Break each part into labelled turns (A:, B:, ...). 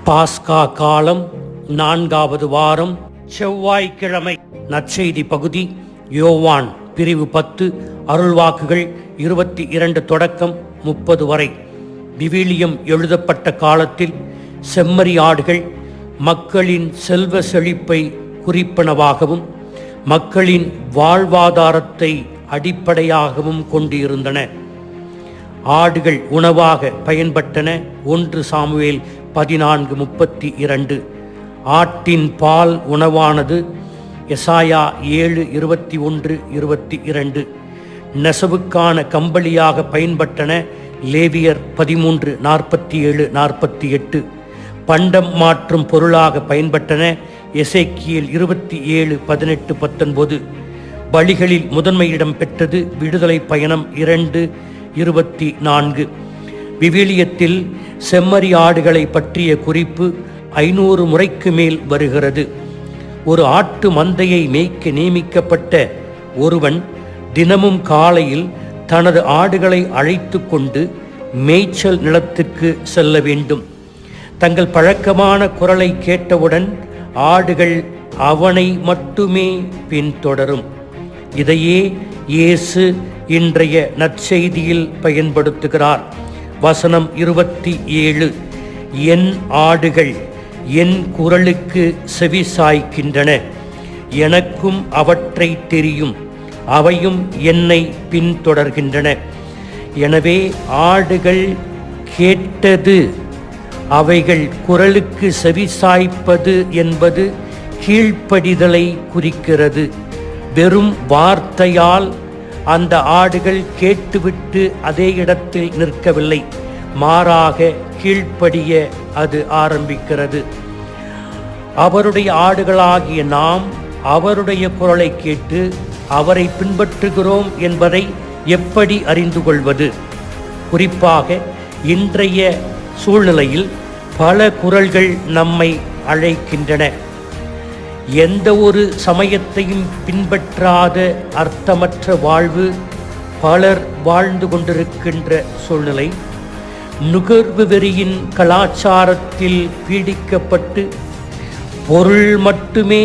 A: பாஸ்கா காலம் 4வது வாரம் செவ்வாய்க்கிழமை. நற்செய்தி பகுதி யோவான் பிரிவு 10 அருள்வாக்குகள் 22 தொடக்கம் 30 வரை. விவிலியம் எழுதப்பட்ட காலத்தில் செம்மறி ஆடுகள் மக்களின் செல்வ செழிப்பை குறிப்பனவாகவும் மக்களின் வாழ்வாதாரத்தை அடிப்படையாகவும் கொண்டிருந்தன. ஆடுகள் உணவாக பயன்பட்டன. 1 சாமுவேல் 14:32. ஆட்டின் பால் உணவானது. எசாயா 7:21-22. நெசவுக்கான கம்பளியாக பயன்பட்டன. லேவியர் 13:47-48. பண்டம் மாற்றும் பொருளாக பயன்பட்டன. எசேக்கியேல் 27:18-19. பலிகளில் முதன்மையிடம் பெற்றது. விடுதலை பயணம் 2:24. விவிலியத்தில் செம்மறி ஆடுகளை பற்றிய குறிப்பு 500 முறைக்கு மேல் வருகிறது. ஒரு ஆட்டு மந்தையை மேய்க்க நியமிக்கப்பட்ட ஒருவன் தினமும் காலையில் தனது ஆடுகளை அழைத்து கொண்டு மேய்ச்சல் நிலத்துக்கு செல்ல வேண்டும். தங்கள் பழக்கமான குரலை கேட்டவுடன் ஆடுகள் அவனை மட்டுமே பின்தொடரும். இதையே இயேசு இன்றைய நற்செய்தியில் பயன்படுத்துகிறார். வசனம் 27. என் ஆடுகள் என் குரலுக்கு செவிசாய்க்கின்றன, எனக்கும் அவற்றை தெரியும், அவையும் என்னை பின்தொடர்கின்றன. எனவே ஆடுகள் கேட்டது, அவைகள் குரலுக்கு செவிசாய்ப்பது என்பது கீழ்ப்படிதலை குறிக்கிறது. வெறும் வார்த்தையால் அந்த ஆடுகள் கேட்டுவிட்டு அதே இடத்தில் நிற்கவில்லை, மாறாக கீழ்ப்படிய அது ஆரம்பிக்கிறது. அவருடைய ஆடுகளாகிய நாம் அவருடைய குரலை கேட்டு அவரை பின்பற்றுகிறோம் என்பதை எப்படி அறிந்து கொள்வது? குறிப்பாக இன்றைய சூழ்நிலையில் பல குரல்கள் நம்மை அழைக்கின்றன. எந்த ஒரு சமயத்தையும் பின்பற்றாத அர்த்தமற்ற வாழ்வு பலர் வாழ்ந்து கொண்டிருக்கின்ற சூழ்நிலை. நுகர்வு வெறியின் கலாச்சாரத்தில் பீடிக்கப்பட்டு பொருள் மட்டுமே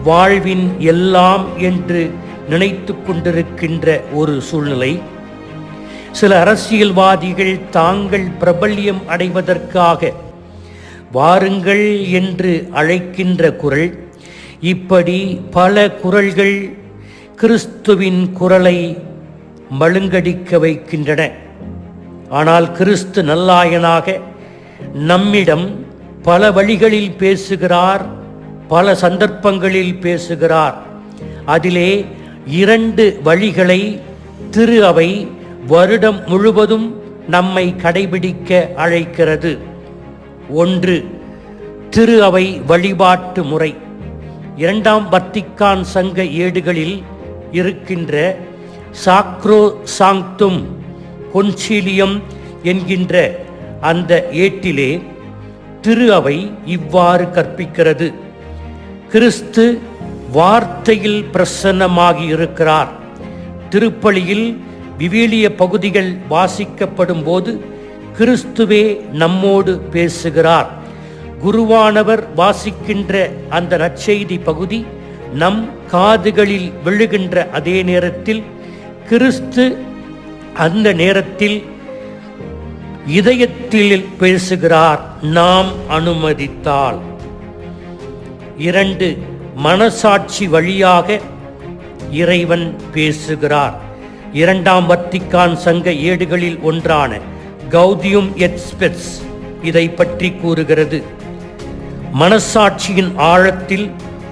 A: வாழ்வின் எல்லாம் என்று நினைத்து கொண்டிருக்கின்ற ஒரு சூழ்நிலை. சில அரசியல்வாதிகள் தாங்கள் பிரபல்யம் அடைவதற்காக வாருங்கள் என்று அழைக்கின்ற குரல். இப்படி பல குரல்கள் கிறிஸ்துவின் குரலை மழுங்கடிக்க வைக்கின்றன. ஆனால் கிறிஸ்து நல்லாயனாக நம்மிடம் பல வழிகளில் பேசுகிறார், பல சந்தர்ப்பங்களில் பேசுகிறார். அதிலே 2 வழிகளை திரு அவை வருடம் முழுவதும் நம்மை கடைபிடிக்க அழைக்கிறது. 1. திரு அவை வழிபாட்டு முறை. 2ஆம் வத்திக்கான் சங்க ஏடுகளில் இருக்கின்ற சாக்ரோ சாங்க்தும் கொன்சிலியம் என்கின்ற அந்த ஏட்டிலே திரு அவை இவ்வாறு கற்பிக்கிறது. கிறிஸ்து வார்த்தையில் பிரசன்னமாகி இருக்கிறார். திருப்பலியில் விவிலிய பகுதிகள் வாசிக்கப்படும் போது கிறிஸ்துவே நம்மோடு பேசுகிறார். குருவானவர் வாசிக்கின்ற அந்த நற்செய்தி பகுதி நம் காதுகளில் விழுகின்ற அதே நேரத்தில் கிறிஸ்து அந்த நேரத்தில் இதயத்தில் பேசுகிறார், நாம் அனுமதித்தால். 2. மனசாட்சி வழியாக இறைவன் பேசுகிறார். 2ஆம் வத்திக்கான் சங்க ஏடுகளில் ஒன்றான கௌதியும் எட் ஸ்பெஸ் இதை பற்றி கூறுகிறது. மனசாட்சியின் ஆழத்தில்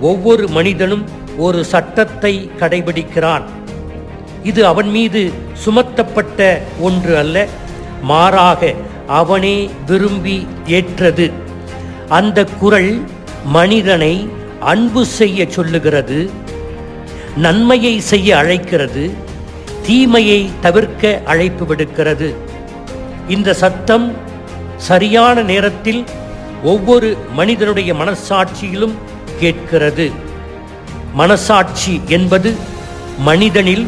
A: ஒவ்வொரு மனிதனும் ஒரு சட்டத்தை கடைபிடிக்கிறான். இது அவன் மீது சுமத்தப்பட்ட ஒன்று அல்ல, மாறாக அவனே விரும்பி ஏற்றது. அந்த குரல் மனிதனை அன்பு செய்ய சொல்லுகிறது, நன்மையை செய்ய அழைக்கிறது, தீமையை தவிர்க்க அழைப்பு விடுக்கிறது. இந்த சத்தம் சரியான நேரத்தில் ஒவ்வொரு மனிதனுடைய மனசாட்சியிலும் கேட்கிறது. மனசாட்சி என்பது மனிதனில்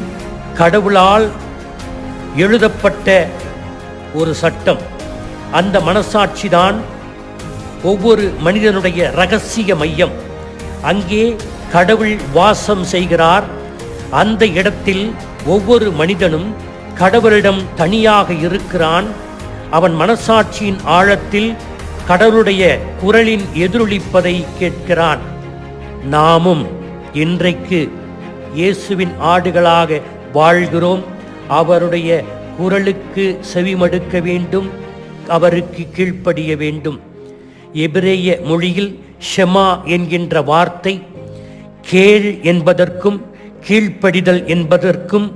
A: கடவுளால் எழுதப்பட்ட ஒரு சட்டம். அந்த மனசாட்சிதான் ஒவ்வொரு மனிதனுடைய இரகசிய மையம். அங்கே கடவுள் வாசம் செய்கிறார். அந்த இடத்தில் ஒவ்வொரு மனிதனும் கடவுளிடம் தனியாக இருக்கிறான். அவன் மனசாட்சியின் ஆழத்தில் கடவுளுடைய குரலின் எதிரொலிப்பதை கேட்கிறான். நாமும் இன்றைக்கு இயேசுவின் ஆடுகளாக வாழ்கிறோம். அவருடைய குரலுக்கு செவிமடுக்க வேண்டும், அவருக்கு கீழ்ப்படிய வேண்டும். எபிரேய மொழியில் ஷெமா என்கின்ற வார்த்தை கேள் என்பதற்கும் கீழ்ப்படிதல் என்பதற்கும்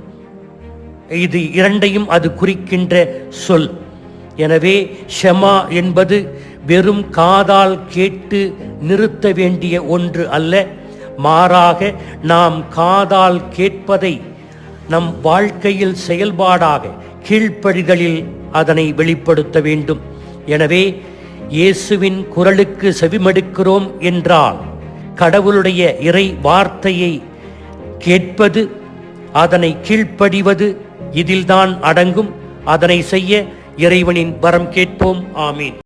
A: இது இரண்டையும் அது குறிக்கின்ற சொல். எனவே ஷெமா என்பது வெறும் காதால் கேட்டு நிறுத்த வேண்டிய ஒன்று அல்ல. மாறாக நாம் காதால் கேட்பதை நம் வாழ்க்கையில் செயல்பாடாக கீழ்ப்படிதலில் அதனை வெளிப்படுத்த வேண்டும். எனவே இயேசுவின் குரலுக்கு செவிமடுக்கிறோம் என்றால் கடவுளுடைய இறை வார்த்தையை கேட்பது, அதனை கீழ்ப்படிவது இதில்தான் அடங்கும். அதனை செய்ய இறைவனின் வரம் கேட்போம். ஆமீன்.